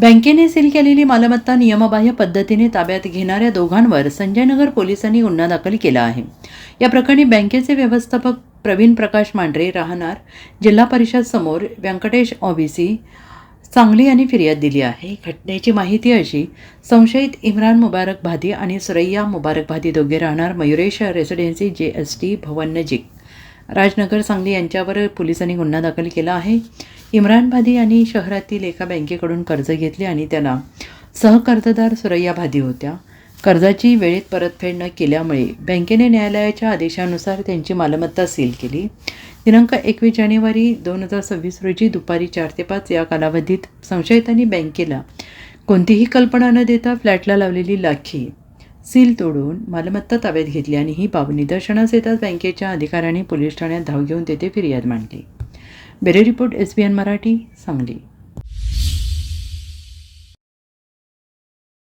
बँकेने सील केलेली मालमत्ता नियमबाह्य पद्धतीने ताब्यात घेणाऱ्या दोघांवर संजयनगर पोलिसांनी गुन्हा दाखल केला आहे। या प्रकरणी बँकेचे व्यवस्थापक प्रवीण प्रकाश मांढरे राहणार जिल्हा परिषद समोर व्यंकटेश ओबीसी सांगली यांनी फिर्याद दिली आहे। घटनेची माहिती अशी, संशयित इम्रान मुबारक भादी आणि सुरैया मुबारक भादी दोघे राहणार मयुरेश रेसिडेन्सी JST भवन नजीक राजनगर सांगली यांच्यावर पोलिसांनी गुन्हा दाखल केला आहे। इम्रान भादी यांनी शहरातील एका बँकेकडून कर्ज घेतले आणि त्याला सहकर्जदार सुरैया भादी होत्या। कर्जाची वेळेत परतफेड न केल्यामुळे बँकेने न्यायालयाच्या आदेशानुसार त्यांची मालमत्ता सील केली। दिनांक 21 जानेवारी 2026 रोजी दुपारी 4 ते 5 या कालावधीत संशयितांनी बँकेला कोणतीही कल्पना न देता फ्लॅटला लावलेली लाखी सील तोडून मालमत्ता ताब्यात घेतली आणि ही बाब निदर्शनास येताच बँकेच्या अधिकाऱ्यांनी पोलीस ठाण्यात धाव घेऊन तेथे फिर्याद मांडली। Bureau report SBN Marathi, Sangli.